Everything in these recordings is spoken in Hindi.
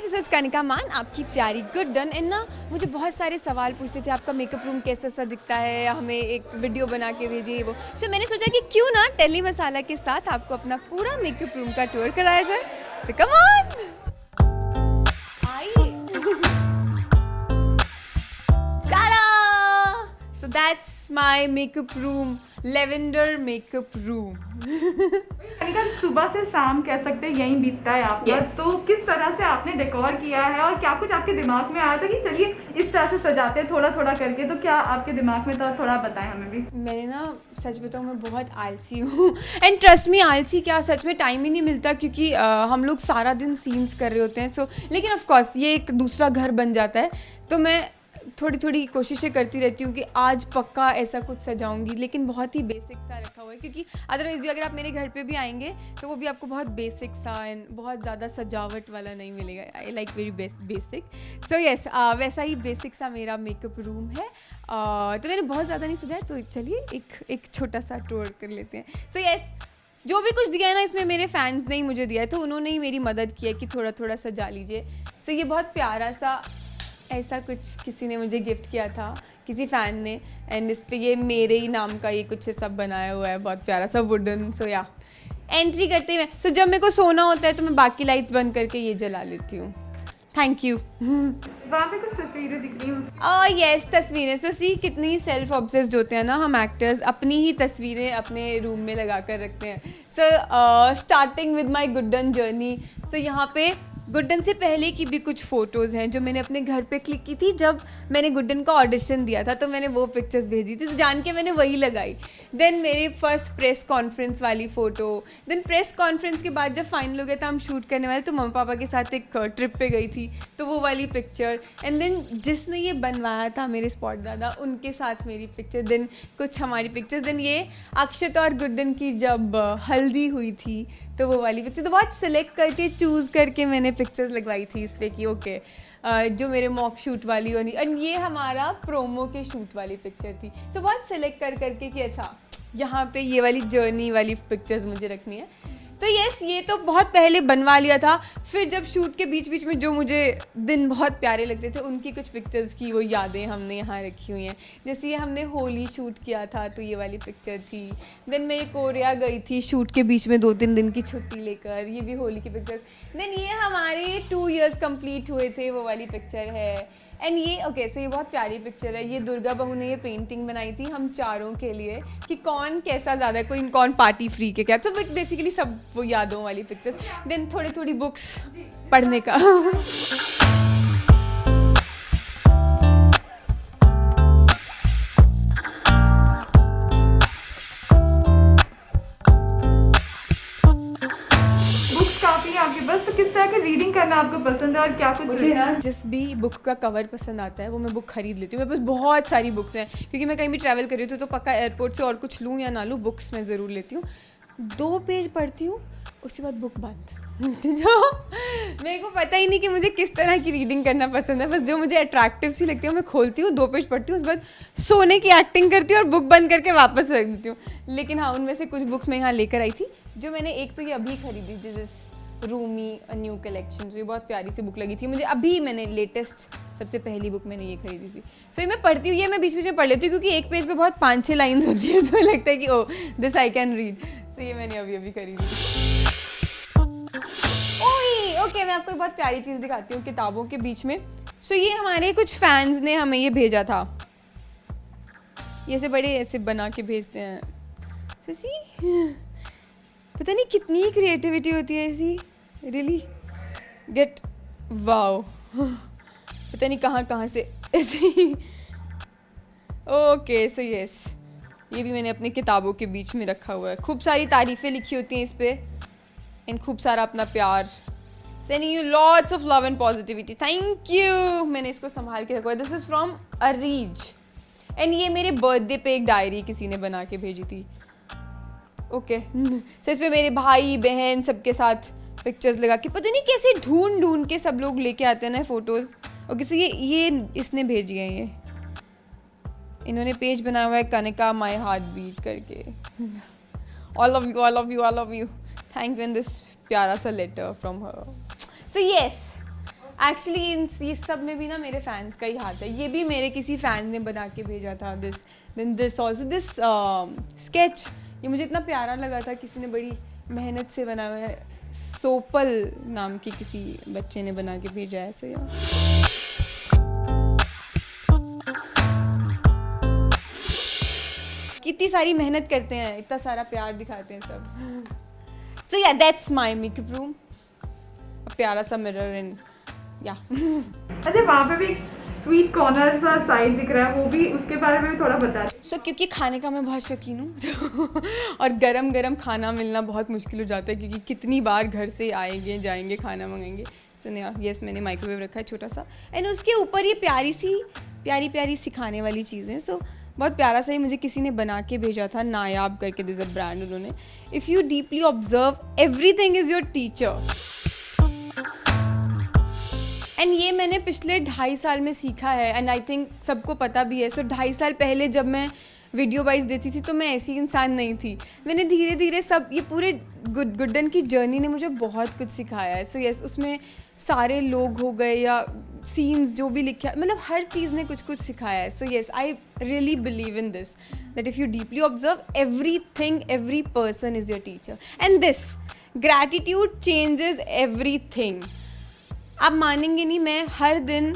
हाय दिस इज कनिका मान, आपकी प्यारी गुड डन। एंड ना मुझे बहुत सारे सवाल पूछते थे, आपका मेकअप रूम कैसा सा दिखता है, हमें एक वीडियो बना के भेजिए वो। सो मैंने सोचा कि क्यों ना टेली मसाला के साथ आपको अपना पूरा मेकअप रूम का टूर कराया जाए। सो कम ऑन, आइए। Tada! So that's my makeup room, lavender makeup room. Kanika, सुबह से शाम कह सकते हैं यहीं बीतता है आपका। Yes. तो किस तरह से आपने डेकोर किया है और क्या कुछ आपके दिमाग में आया था कि चलिए इस तरह से सजाते हैं थोड़ा थोड़ा करके? तो क्या आपके दिमाग में था, थोड़ा बताएं हमें भी। मैंने ना सच बताऊँ, मैं बहुत आलसी हूँ। एंड ट्रस्ट मी, आलसी क्या, सच में टाइम ही नहीं मिलता क्योंकि हम लोग सारा दिन सीन्स कर रहे होते हैं। सो लेकिन ऑफ कोर्स ये एक दूसरा घर बन जाता है, तो मैं थोड़ी थोड़ी कोशिशें करती रहती हूँ कि आज पक्का ऐसा कुछ सजाऊंगी, लेकिन बहुत ही बेसिक सा रखा हुआ है क्योंकि अदरवाइज भी अगर आप मेरे घर पे भी आएंगे तो वो भी आपको बहुत बेसिक सा एंड बहुत ज़्यादा सजावट वाला नहीं मिलेगा। I like very basic. So yes, वैसा ही बेसिक सा मेरा मेकअप रूम है। तो मैंने बहुत ज़्यादा नहीं सजाया, तो चलिए एक छोटा सा टूर कर लेते हैं। सो यस, जो भी कुछ दिया है ना इसमें मेरे फैंस ने ही मुझे दिया है, तो उन्होंने ही मेरी मदद की है कि थोड़ा थोड़ा सजा लीजिए। सो ये बहुत प्यारा सा ऐसा कुछ किसी ने मुझे गिफ्ट किया था, किसी फ़ैन ने। एंड इस पे ये मेरे ही नाम का ये कुछ सब बनाया हुआ है, बहुत प्यारा सा वुडन। सो या एंट्री करते हुए सो जब मेरे को सोना होता है तो मैं बाकी लाइट्स बंद करके ये जला लेती हूँ। Thank you. वहाँ पे कुछ तस्वीरें दिख रही हैं। यस, तस्वीरें। सो सी, कितनी ही सेल्फ ऑब्सेस्ड होते हैं ना हम एक्टर्स, अपनी ही तस्वीरें अपने रूम में लगा कर रखते हैं। So starting with my Guddan journey. So यहाँ पे गुड्डन से पहले की भी कुछ फ़ोटोज़ हैं जो मैंने अपने घर पे क्लिक की थी जब मैंने गुड्डन का ऑडिशन दिया था, तो मैंने वो पिक्चर्स भेजी थी, तो जान के मैंने वही लगाई। देन मेरी फर्स्ट प्रेस कॉन्फ्रेंस वाली फ़ोटो। देन प्रेस कॉन्फ्रेंस के बाद जब फाइनल हो गया था हम शूट करने वाले, तो मम्मी पापा के साथ एक ट्रिप पे गई थी, तो वो वाली पिक्चर। एंड देन जिसने ये बनवाया था मेरे स्पॉट दादा, उनके साथ मेरी पिक्चर। देन कुछ हमारी पिक्चर्स। देन ये अक्षत और गुड्डन की जब हल्दी हुई थी तो वो वाली पिक्चर। तो बहुत सिलेक्ट करके चूज़ करके मैंने पिक्चर्स लगवाई थी इस पर कि ओके जो मेरे मॉक शूट वाली होनी। और ये हमारा प्रोमो के शूट वाली पिक्चर थी। सो बहुत सिलेक्ट कर करके कि अच्छा यहाँ पे ये वाली जर्नी वाली पिक्चर्स मुझे रखनी है। तो यस, ये तो बहुत पहले बनवा लिया था। फिर जब शूट के बीच बीच में जो मुझे दिन बहुत प्यारे लगते थे, उनकी कुछ पिक्चर्स की वो यादें हमने यहाँ रखी हुई हैं। जैसे ये हमने होली शूट किया था, तो ये वाली पिक्चर थी। देन मैं कोरिया गई थी शूट के बीच में 2-3 दिन की छुट्टी लेकर, ये भी होली की पिक्चर्स। देन ये हमारे 2 years कंप्लीट हुए थे, वो वाली पिक्चर है। एंड ये ओके, सो ये बहुत प्यारी पिक्चर है। ये दुर्गा बहू ने ये पेंटिंग बनाई थी हम चारों के लिए कि कौन कैसा ज़्यादा, कोई कौन पार्टी फ्री के क्या। तो बट बेसिकली सब वो यादों वाली पिक्चर्स। देन थोड़ी थोड़ी बुक्स पढ़ने का। बुक्स काफी है आपके पास, तो किस तरह की रीडिंग करना आपको पसंद है और क्या कुछ? मुझे ना जिस भी बुक का कवर पसंद आता है वो मैं बुक खरीद लेती हूँ। मेरे पास बहुत सारी बुक्स हैं क्योंकि मैं कहीं भी ट्रैवल कर रही हूँ तो पक्का एयरपोर्ट से और कुछ लूँ या ना लूँ, बुक्स मैं ज़रूर लेती हूँ। 2 पेज पढ़ती हूँ, उसके बाद बुक बंद। मेरे को पता ही नहीं कि मुझे किस तरह की रीडिंग करना पसंद है, बस जो मुझे अट्रैक्टिव सी लगती है मैं खोलती हूँ, 2 पेज पढ़ती हूँ, उसके बाद सोने की एक्टिंग करती हूँ और बुक बंद करके वापस रख देती हूँ। लेकिन हाँ, उनमें से कुछ बुक्स मैं यहाँ लेकर आई थी, जो मैंने एक तो ये अभी खरीदी थी, जिस रूमी अ न्यू कलेक्शन। ये बहुत प्यारी सी बुक लगी थी मुझे, अभी मैंने लेटेस्ट सबसे पहली बुक मैंने ये खरीदी थी। सो ये मैं पढ़ती हूँ, ये मैं बीच बीच में पढ़ लेती हूँ क्योंकि एक पेज पे बहुत 5-6 लाइन्स होती है, तो लगता है कि ओ दिस आई कैन रीड। सो ये मैंने अभी अभी खरीदी थी। ओके, मैं आपको एक बहुत प्यारी चीज़ दिखाती हूँ किताबों के बीच में। सो ये हमारे कुछ फैंस ने हमें ये भेजा था, ये से बड़े ऐसे बना के भेजते हैं। सो सी, पता नहीं कितनी क्रिएटिविटी होती है ऐसी, रियली गेट वाओ। पता नहीं कहाँ कहाँ से ऐसे। ओके, सो यस, ये भी मैंने अपनी किताबों के बीच में रखा हुआ है। खूब सारी तारीफ़ें लिखी होती हैं इस पे एंड खूब सारा अपना प्यार। Sending you lots of love and positivity, thank you. मैंने इसको संभाल के रखा हुआ है। This is from Areej. And ये मेरे बर्थडे पे एक डायरी किसी ने बना के भेजी थी। ओके, सो इस पे मेरे भाई बहन सबके साथ पिक्चर्स लगा के, पता नहीं कैसे ढूंढ ढूंढ के सब लोग लेके आते हैं ना फोटोज़। ओके, सो ये इसने भेजी है, ये इन्होंने पेज बनाया हुआ है कनिका माई हार्ट बीट करके। All of you, all of you, all of you, thank you in this प्यारा सा letter from her. So yes, actually इन ये सब में भी ना मेरे फैंस का ही हाथ है. ये भी मेरे किसी फैन ने बना के भेजा था. दिस ऑल्सो दिस स्केच ये मुझे इतना प्यारा लगा था. किसी ने बड़ी मेहनत से बना हुआ है. सोपल नाम की किसी बच्चे ने बना के भेजा है. सो या कितनी सारी मेहनत करते हैं, इतना सारा प्यार दिखाते हैं सब. सो या दैट्स माय मेकअप रूम. प्यारा सा मिरर एंड या. अच्छा, वहाँ पे भी एक स्वीट कॉर्नर सा साइड दिख रहा है, वो भी उसके बारे में भी थोड़ा बता दें. सो क्योंकि खाने का मैं बहुत शौकीन हूँ और गरम गरम खाना मिलना बहुत मुश्किल हो जाता है क्योंकि कितनी बार घर से आएंगे जाएंगे खाना मंगाएंगे. सो यस मैंने माइक्रोवेव रखा है छोटा सा एंड उसके ऊपर ये प्यारी सी खाने वाली चीज़ें. सो बहुत प्यारा सा ही मुझे किसी ने बना के भेजा था. नायाब करके दिस अ ब्रांड उन्होंने. If you deeply observe everything is your teacher. And ये मैंने पिछले 2.5 साल में सीखा है एंड आई थिंक सबको पता भी है. सो 2.5 साल पहले जब मैं वीडियो वाइज देती थी तो मैं ऐसी इंसान नहीं थी. मैंने धीरे धीरे सब ये पूरे गुड्डन की जर्नी ने मुझे बहुत कुछ सिखाया है. सो यस उसमें सारे लोग हो गए या सीन्स जो भी लिखा, मतलब हर चीज़ ने कुछ कुछ सिखाया है. सो yes I really believe in this that if you deeply observe everything every person is your teacher and this gratitude changes everything. आप मानेंगे नहीं, मैं हर दिन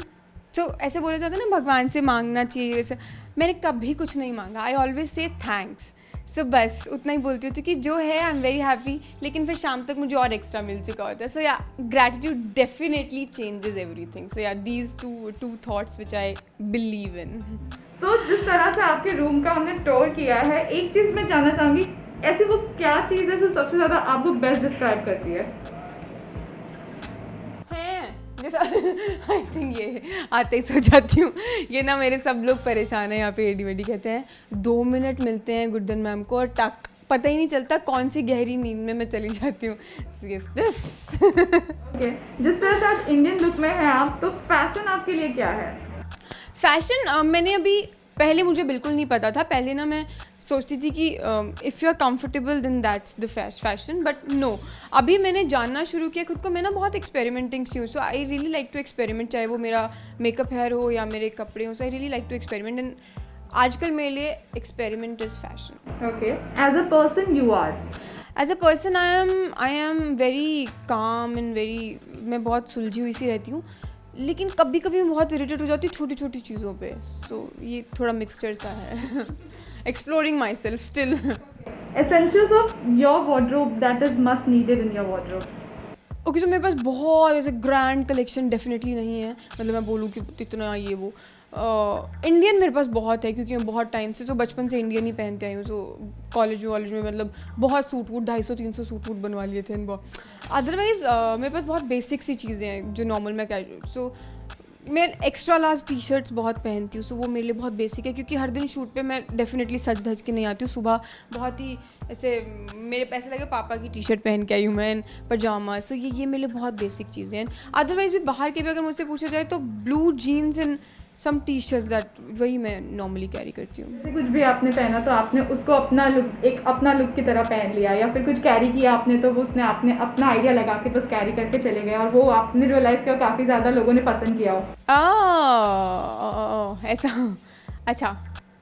तो ऐसे बोला जाता है ना भगवान से मांगना चाहिए, वैसे मैंने कभी कुछ नहीं मांगा. I always say thanks. सो बस उतना ही बोलती होती कि जो है आई एम वेरी हैप्पी. लेकिन फिर शाम तक मुझे और एक्स्ट्रा मिल चुका होता है. सो या ग्रैटिट्यूड डेफिनेटली चेंजेस एवरीथिंग. सो या these two thoughts which I believe in. तो जिस तरह से आपके रूम का हमने टूर किया है, एक चीज़ मैं जानना चाहूँगी, ऐसी वो क्या चीज़ है जो सबसे ज़्यादा आपको बेस्ट डिस्क्राइब करती है? आई थिंक ये आते ही सो जाती हूँ. ये ना मेरे सब लोग परेशान हैं यहाँ पे. एडी वेडी कहते हैं 2 मिनट मिलते हैं गुड्डन मैम को और टक पता ही नहीं चलता कौन सी गहरी नींद में मैं चली जाती हूँ. ओके, जिस तरह से आज इंडियन लुक में है आप, तो फैशन आपके लिए क्या है? फैशन मैंने अभी पहले मुझे बिल्कुल नहीं पता था. पहले ना मैं सोचती थी कि if you are comfortable then that's the fashion. But no, अभी मैंने जानना शुरू किया खुद को. मैं ना बहुत एक्सपेरिमेंटिंग सी हूँ. So I really like to experiment, चाहे वो मेरा मेकअप हेयर हो या मेरे कपड़े हो. So I really like to experiment and आजकल मेरे लिए experiment is fashion. Okay, as a person you are? As a person I am very calm and very, मैं बहुत सुलझी हुई सी रहती हूँ. लेकिन कभी कभी मैं बहुत इरिटेट हो जाती हूँ छोटी छोटी चीज़ों पे. सो ये थोड़ा मिक्सचर सा है. Exploring myself still. Essentials of your wardrobe that is must needed in your wardrobe? Okay, so मेरे पास बहुत ऐसे ग्रैंड कलेक्शन डेफिनेटली नहीं है. मतलब मैं बोलूँ कि इतना ये वो इंडियन मेरे पास बहुत है क्योंकि मैं बहुत टाइम से, सो बचपन से इंडियन ही पहनते आई हूँ. सो कॉलेज में मतलब बहुत सूट वूट 250-300 सूट वूट बनवा लिए थे. अदरवाइज मेरे पास बहुत बेसिक सी चीज़ें हैं जो नॉर्मल मैं कैजुअल. सो मैं एक्स्ट्रा लार्ज टी शर्ट्स बहुत पहनती हूँ. सो वो मेरे लिए बहुत बेसिक है क्योंकि हर दिन शूट पे मैं डेफिनेटली सज धज के नहीं आती हूँ. सुबह बहुत ही ऐसे मेरे पैसे लगे पापा की टी शर्ट पहन के आई हूँ मैं, पजामा. सो ये मेरे लिए बहुत बेसिक चीज़ें हैं. अदरवाइज भी बाहर के भी अगर मुझसे पूछा जाए तो blue jeans and some T shirts that वही मैं नॉर्मली कैरी करती हूँ. कुछ भी आपने पहना तो आपने उसको अपना लुक, एक अपना लुक की तरह पहन लिया, या फिर कुछ कैरी किया आपने तो वो उसने आपने अपना आइडिया लगा के बस कैरी करके चले गए और वो आपने रियलाइज़ किया काफ़ी ज़्यादा लोगों ने पसंद किया हो. ऐसा अच्छा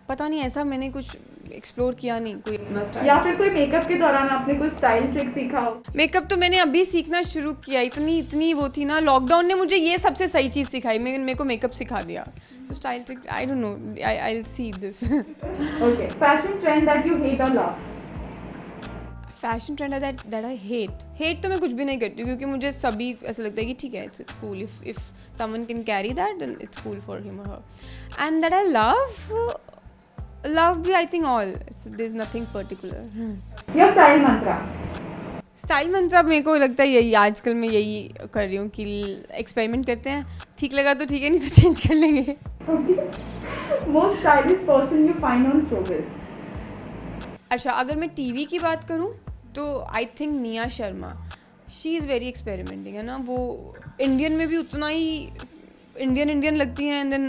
पता नहीं, ऐसा मैंने कुछ एक्सप्लोर किया नहीं कोई अपना स्टाइल. या फिर कोई मेकअप के दौरान आपने कोई स्टाइल ट्रिक सीखा हो? मेकअप तो मैंने अभी सीखना शुरू किया. इतनी वो थी ना, लॉकडाउन ने मुझे ये सबसे सही चीज़ सिखाई. मेरे को मेकअप सिखा दिया. So style trick I don't know, I will see this. Okay, fashion trend that you hate और love? Fashion trend that I hate तो मैं कुछ भी नहीं करती हूँ क्योंकि मुझे सभी ऐसा लगता है कि ठीक है, it's cool if someone can carry that then it's cool for him और her. And that I love भी I think all, there's nothing particular. Your style mantra? Style mantra मेरे को लगता है यही, आजकल मैं यही कर रही हूँ कि एक्सपेरिमेंट करते हैं. ठीक लगा तो ठीक है, नहीं तो चेंज कर लेंगे. Most stylish person you find on showbiz? अच्छा, अगर मैं टीवी की बात करूँ तो I think Nia Sharma. She is very experimenting है ना. वो इंडियन में भी उतना ही इंडियन लगती हैं एंड देन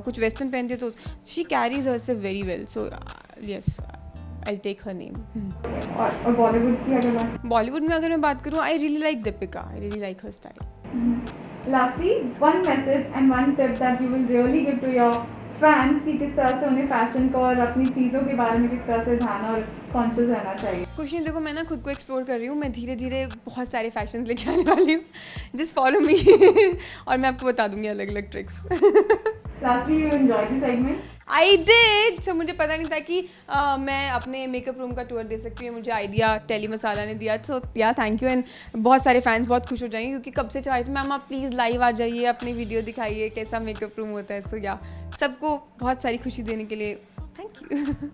कुछ वेस्टर्न पहनती है तो she carries herself very well. So yes I will take her name. और बॉलीवुड की अगर बात? बॉलीवुड में अगर मैं बात करूँ, आई really like Deepika. I really like her style. Lastly, one message and one tip that you will really give to your fans कि किस तरह से उन्हें फैशन को और अपनी चीज़ों के बारे में किस तरह से ध्यान और कॉन्शियस रहना चाहिए। कुछ नहीं, देखो मैं ना खुद को एक्सप्लोर कर रही हूँ, मैं धीरे धीरे बहुत सारे फैशंस लेके आने वाली हूँ, जस्ट फॉलो मी और मैं आपको बता दूंगी अलग अलग tricks. Lastly, you enjoy the segment? I did. So मुझे पता नहीं था कि मैं अपने मेकअप रूम का टूर दे सकती हूँ, मुझे आइडिया टेली मसाला ने दिया। सो या थैंक यू, एंड बहुत सारे फैंस बहुत खुश हो जाएंगे क्योंकि कब से चाह रहे थे मैम आप प्लीज़ लाइव आ जाइए, अपनी वीडियो दिखाइए कैसा मेकअप रूम होता है। सो या सबको बहुत सारी खुशी देने के लिए थैंक यू।